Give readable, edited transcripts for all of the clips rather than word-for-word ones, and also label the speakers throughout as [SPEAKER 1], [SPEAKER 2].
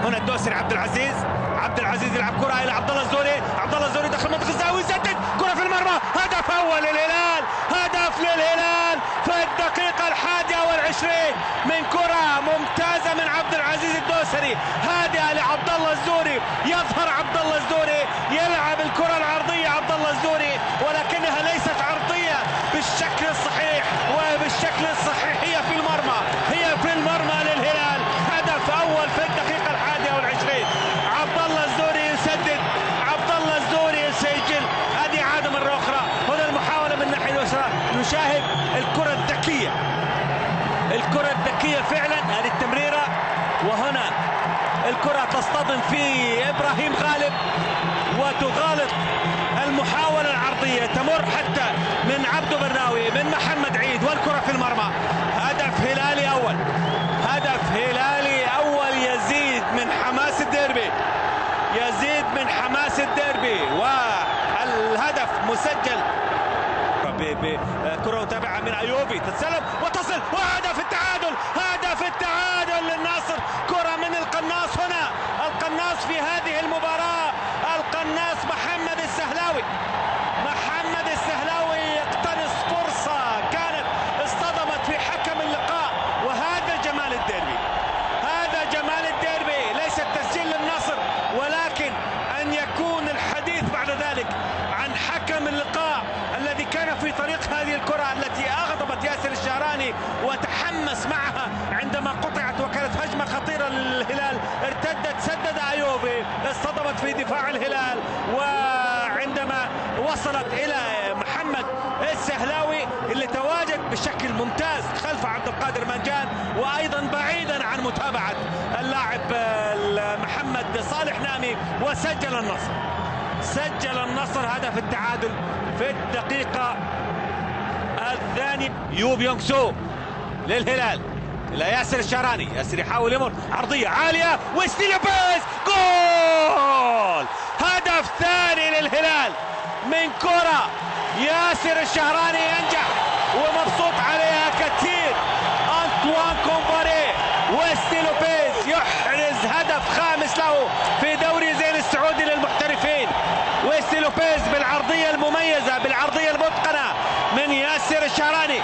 [SPEAKER 1] هنا الدوسري عبد العزيز يلعب كرة إلى عبد الله الزوري داخل منطقة الزاوية يسدد كرة في المرمى. هدف أول للهلال، هدف للهلال في الدقيقة 21 من كرة ممتازة من عبد العزيز الدوسري هادئة لعبد الله الزوري. يظهر عبد الله الزوري يلعب الكرة العرضية عبد الله الزوري، ولكنها ليست عرضية بالشكل الصحيح وبالشكل الصحيح. هي في المرمى للهلال. هدف أول في الدقيقة 21. عبد الله الزوري يسدد، عبد الله الزوري يسجل. هذه عادة مرة أخرى. هنا المحاولة من الناحية اليسرى، نشاهد الكرة الذكية فعلا. هذه التمريرة، وهنا الكرة تصطدم في إبراهيم غالب وتغالط المحاولة العرضية، تمر حتى من عبدو برناوي من محمد عيد، والكرة في المرمى. هدف هلالي أول يزيد من حماس الديربي، والهدف مسجل بكرة متابعة من أيوبي، تتسلم وتصل، وهدف التعادل للنصر. كرة من القناص، هنا القناص في هذه المباراة، القناص محمد السهلاوي يقتنص فرصة كانت اصطدمت في حكم اللقاء. وهذا جمال الديربي، ليس التسجيل للنصر، ولكن أن يكون الحديث بعد ذلك عن حكم اللقاء الذي كان في طريق هذه الكرة التي أغضبت ياسر الشهراني وتحمس معها عندما قطعت، وكانت هجمة خطيرة للهلال. ارتدت، سدد أيوبي، اصطدمت في دفاع الهلال، وعندما وصلت إلى محمد السهلاوي اللي تواجد بشكل ممتاز خلف عبد القادر منجان، وأيضا بعيدا عن متابعة اللاعب محمد صالح نامي، وسجل النصر هدف التعادل في الدقيقة الثانية. يوب يونغ سو للهلال إلى ياسر الشهراني، ياسر يحاول يمر عرضية عالية، ويسلي لوبيز، جول! هدف ثاني للهلال من كرة ياسر الشهراني، ينجح ومبسوط عليها كثير أنطوان كومباري. ويسلي لوبيز يحرز هدف خامس له في دوري زين السعودي للمحترفين. ويسلي لوبيز بالعرضية المميزة، بالعرضية المتقنة من ياسر الشهراني،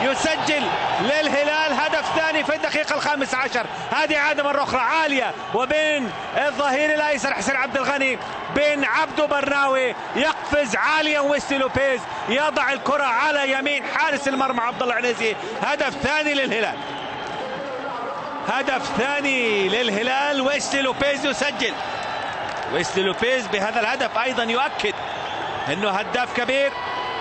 [SPEAKER 1] يسجل للهلال هدف ثاني في الدقيقة 15. هذه عادة مرة أخرى عالية، وبين الظهير الأيسر حسين عبد الغني بين عبدو برناوي، يقفز عاليا ويسلي لوبيز يضع الكرة على يمين حارس المرمى عبد الله عنزي. هدف ثاني للهلال. ويسلي لوبيز يسجل. ويسلي لوبيز بهذا الهدف أيضا يؤكد أنه هداف كبير.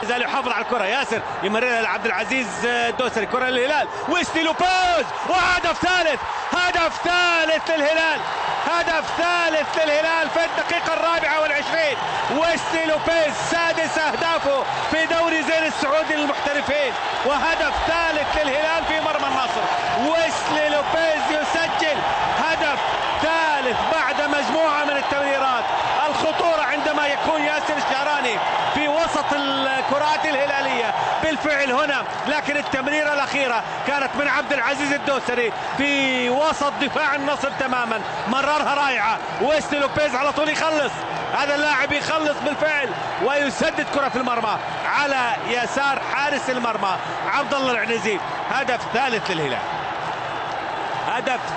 [SPEAKER 1] زال يحافظ على الكرة، ياسر يمررها لعبد العزيز الدوسري، كرة للهلال، ويسلي لوبيز، وهدف ثالث للهلال في الدقيقة 24. ويسلي لوبيز سادس أهدافه في دوري زين السعودي للمحترفين، وهدف ثالث للهلال في مرمى النصر. ويسلي لوبيز يسجل هدف ثالث بعد مجموعة من التمريرات. الخطورة عندما يكون ياسر الشهراني في وسط الكرات الهلالية بالفعل هنا، لكن التمريرة الأخيرة كانت من عبد العزيز الدوسري في وسط دفاع النصر تماما، مررها رائعة. ويسلي لوبيز على طول يخلص، هذا اللاعب يخلص بالفعل ويسدد كرة في المرمى على يسار حارس المرمى عبد الله العنزي. هدف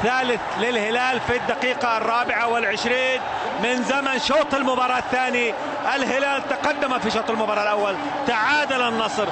[SPEAKER 1] ثالث للهلال في الدقيقة 24 من زمن شوط المباراة الثاني. الهلال تقدم في شوط المباراة الأول، تعادل النصر.